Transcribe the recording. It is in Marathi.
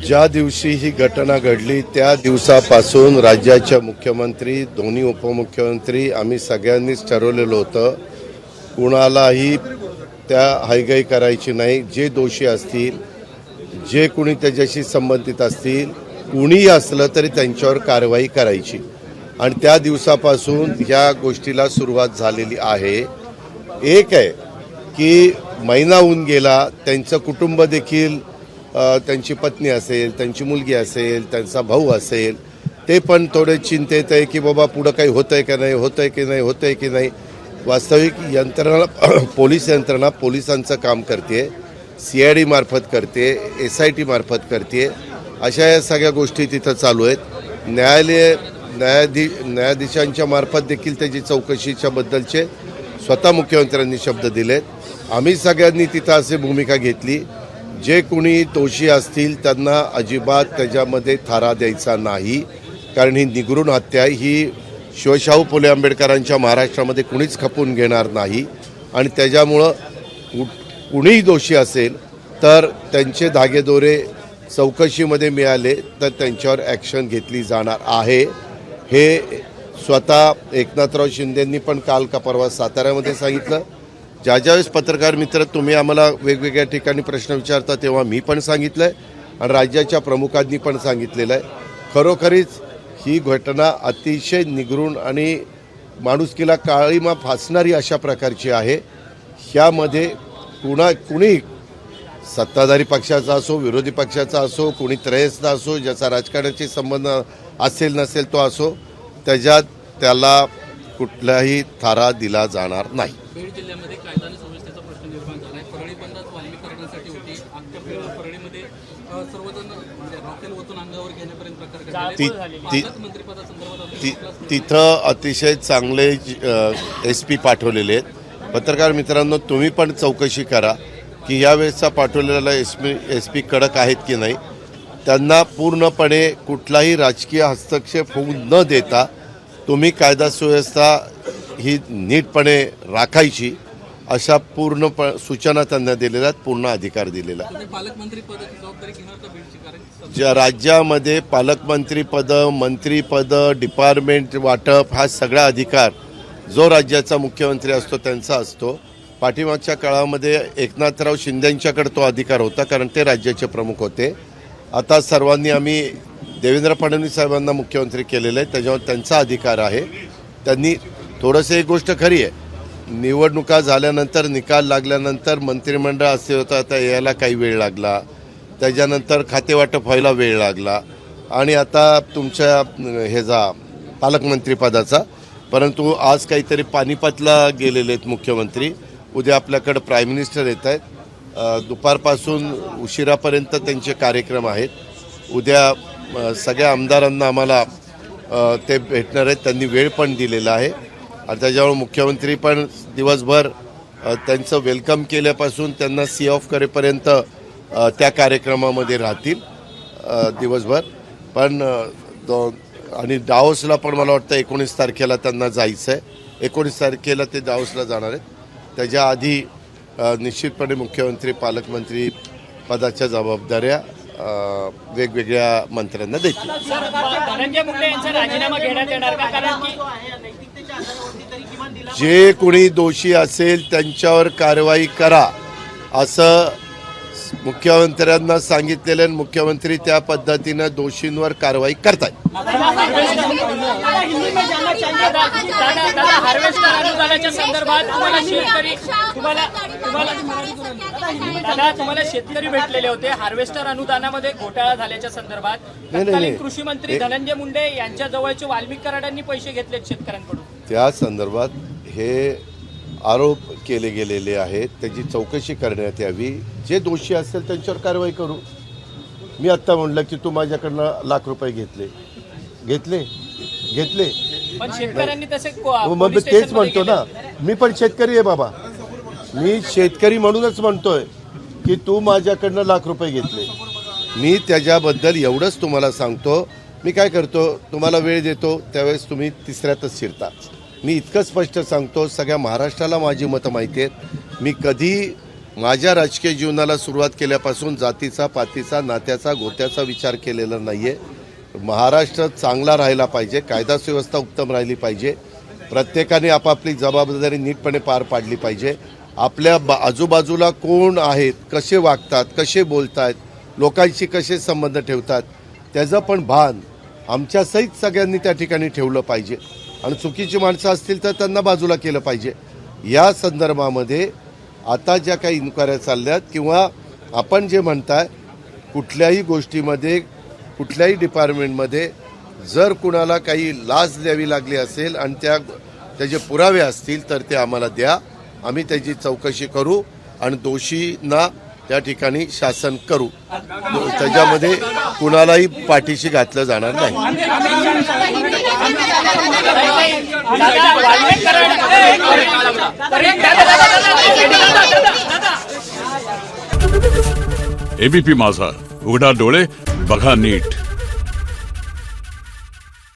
ज्या दिवशी ही घटना घडली त्या दिवसापासून राज्याचे मुख्यमंत्री, दोन्ही उपमुख्यमंत्री आम्ही सगळ्यांनीच ठरवलेलं होतं कुणालाही त्या हायगाई करायची नाही। जे दोषी असतील, जे कोणी त्याच्याशी संबंधित असतील, कुणीही असलं तरी त्यांच्यावर कारवाई करायची आणि त्या दिवसापासून ह्या गोष्टीला सुरुवात झालेली आहे। एक आहे की महिना होऊन गेला, त्यांचं कुटुंब देखील त्यांची पत्नी असेल, त्यांची मुलगी असेल, त्यांचा भाऊ असेल, ते पण थोडे चिंतेत आहे की बाबा पुढं काही होतंय का नाही, होतंय की नाही, होतंय की नाही। वास्तविक यंत्रणा पोलीस यंत्रणा पोलिसांचं काम करते, CID मार्फत करते, SIT मार्फत करते, अशा या सगळ्या गोष्टी तिथं चालू आहेत। न्यायाधीशांच्या मार्फत देखील त्याची चौकशीच्या बद्दलचे स्वतः मुख्यमंत्र्यांनी शब्द दिलेत। आम्ही सगळ्यांनी तिथं अशी भूमिका घेतली, जे कोणी दोषी असतील त्यांना अजिबात त्याच्यामध्ये थारा द्यायचा नाही, कारण ही निगरूण हत्या ही शिवशाहू फुले आंबेडकरांच्या महाराष्ट्रामध्ये कुणीच खपून घेणार नाही आणि त्याच्यामुळं कुणीही दोषी असेल तर त्यांचे धागेदोरे चौकशीमध्ये मिळाले तर त्यांच्यावर ॲक्शन घेतली जाणार आहे। हे स्वतः एकनाथराव शिंदेंनी पण काल का परवा साताऱ्यामध्ये सांगितलं। ज्यावेळेस पत्रकार मित्र तुम्ही आम्हाला वेगवेगळ्या ठिकाणी प्रश्न विचारता तेव्हा मी पण सांगितलं आहे आणि राज्याच्या प्रमुखांनी पण सांगितलेलं आहे। खरोखरीच ही घटना अतिशय निगरूण आणि माणुसकीला काळीमा फासणारी अशा प्रकारची आहे। ह्यामध्ये कुणी सत्ताधारी पक्षाचा असो, विरोधी पक्षाचा असो, कुणी त्रयस्थ असो, ज्याचा राजकारणाशी संबंध असेल नसेल तो असो, त्याला कुठलाही थारा दिला जाणार नाही। बीड जिल्ह्यामध्ये कायदा आणि सुव्यवस्थेचा प्रश्न निर्माण झाला आहे। परळी बंद वाल्मीकरणासाठी होती, अख्ख्या परळीमध्ये सर्वजण म्हणजे रॉकेल ओतून अंगावर घेण्यापर्यंत प्रकार घडले। तिथं अतिशय चांगले SP पाठवलेले आहेत। पत्रकार मित्रांनो, तुम्ही पण चौकशी करा की यावेळेसचा पाठवलेला SP कडक आहेत की नाही। त्यांना पूर्णपणे कुठलाही राजकीय हस्तक्षेप होऊ न देता तुम्ही कायदा सुव्यवस्था ही नीटपणे राखायची अशा पूर्ण सूचना त्यांना दिलेल्या आहेत, पूर्ण अधिकार दिलेला आहे। पालकमंत्री पदाची जबाबदारी घेणार का बीडची? कारण ज्या राज्यामध्ये पालकमंत्रीपद, मंत्रीपद, डिपार्टमेंट वाटप हा सगळा अधिकार जो राज्याचा मुख्यमंत्री असतो त्यांचा असतो। पाठीमागच्या काळामध्ये एकनाथराव शिंदेंच्याकडे तो अधिकार होता, कारण ते राज्याचे प्रमुख होते। आता सर्वांनी आम्ही देवेंद्र फडणवीस साहेबांना मुख्यमंत्री केलेलं आहे, त्याच्यावर त्यांचा अधिकार आहे। त्यांनी थोडंसं एक गोष्ट खरी आहे, निवडणुका झाल्यानंतर निकाल लागल्यानंतर मंत्रिमंडळ असे होतं, आता यायला काही वेळ लागला, त्याच्यानंतर खातेवाटप व्हायला वेळ लागला आणि आता तुमच्या ह्याचा पालकमंत्रीपदाचा, परंतु आज काहीतरी पानिपतला गेलेले आहेत मुख्यमंत्री। उद्या आपल्याकडे प्राईम मिनिस्टर येत आहेत, दुपारपासून उशिरापर्यंत त्यांचे कार्यक्रम आहेत। उद्या सगळ्या आमदारांना आम्हाला ते भेटणार आहेत, त्यांनी वेळ पण दिलेला आहे आणि त्याच्यामुळे मुख्यमंत्री पण दिवसभर त्यांचं वेलकम केल्यापासून त्यांना सी ऑफ करेपर्यंत त्या कार्यक्रमामध्ये राहतील दिवसभर। पण आणि डावोसला पण मला वाटतं 19 तारखेला त्यांना जायचं आहे, 19 तारखेला ते डावोसला जाणार आहेत। त्याच्या आधी निश्चितपणे मुख्यमंत्री पालकमंत्री पदाच्या जबाबदाऱ्या वेगवेगळ्या मंत्र्यांना देतील। जे कोणी दोषी असेल त्यांच्यावर कारवाई करा असं मुख्यमंत्र्यांना सांगितलेलं आणि मुख्यमंत्री त्या पद्धतीनं दोषींवर कारवाई करतात। तुम्हाला शेतकरी भेटलेले होते हार्वेस्टर अनुदानामध्ये घोटाळा झाल्याच्या संदर्भात, कृषी मंत्री धनंजय मुंडे यांच्या जवळचे वाल्मिक कराडांनी पैसे घेतलेत शेतकऱ्यांकडून, त्या संदर्भात हे आरोप केले गेलेले आहेत, त्याची चौकशी करण्यात यावी। जे दोषी असेल त्यांच्यावर कारवाई करू। मी आत्ता म्हणलं की तू माझ्याकडनं ₹1,00,000 घेतले पण शेतकऱ्यांनी तसे मग तेच म्हणतो ना, मी पण शेतकरी आहे बाबा, मी शेतकरी म्हणूनच म्हणतोय की तू माझ्याकडनं ₹1,00,000 घेतले। मी त्याच्याबद्दल एवढंच तुम्हाला सांगतो। मी काय करतो, तुम्हाला वेळ देतो त्यावेळेस तुम्ही तिसऱ्यातच शिरता। मी इतकं स्पष्ट सांगतो, सगळ्या महाराष्ट्राला माझी मतं माहिती आहेत। मी कधी माझ्या राजकीय जीवनाला सुरुवात केल्यापासून जातीचा, पातीचा, नात्याचा, गोत्याचा विचार केलेला नाही आहे. महाराष्ट्र चांगला राहिला पाहिजे, कायदा सुव्यवस्था उत्तम राहिली पाहिजे, प्रत्येकाने आपापली जबाबदारी नीटपणे पार पाडली पाहिजे. आपल्या आजूबाजूला कोण आहेत, कसे वागतात, कसे बोलतात, लोकांशी कसे संबंध ठेवतात, त्याचं पण भान आमच्यासहित सगळ्यांनी त्या ठिकाणी ठेवलं पाहिजे. आणि चुकीची माणसं असतील तर त्यांना बाजूला केलं पाहिजे. या संदर्भामध्ये आता ज्या काही इन्क्वायऱ्या चालल्यात किंवा आपण जे म्हणताय, कुठल्याही गोष्टीमध्ये कुठल्याही डिपार्टमेंटमध्ये जर कुणाला काही लाच द्यावी लागली असेल आणि त्याचे पुरावे असतील तर ते आम्हाला द्या. आम्ही त्याची चौकशी करू आणि दोषींना त्या ठिकाणी शासन करू. त्याच्यामध्ये कुणालाही पाठीशी घातलं जाणार नाही. एबीपी माझा, उघडा डोळे बघा नीट.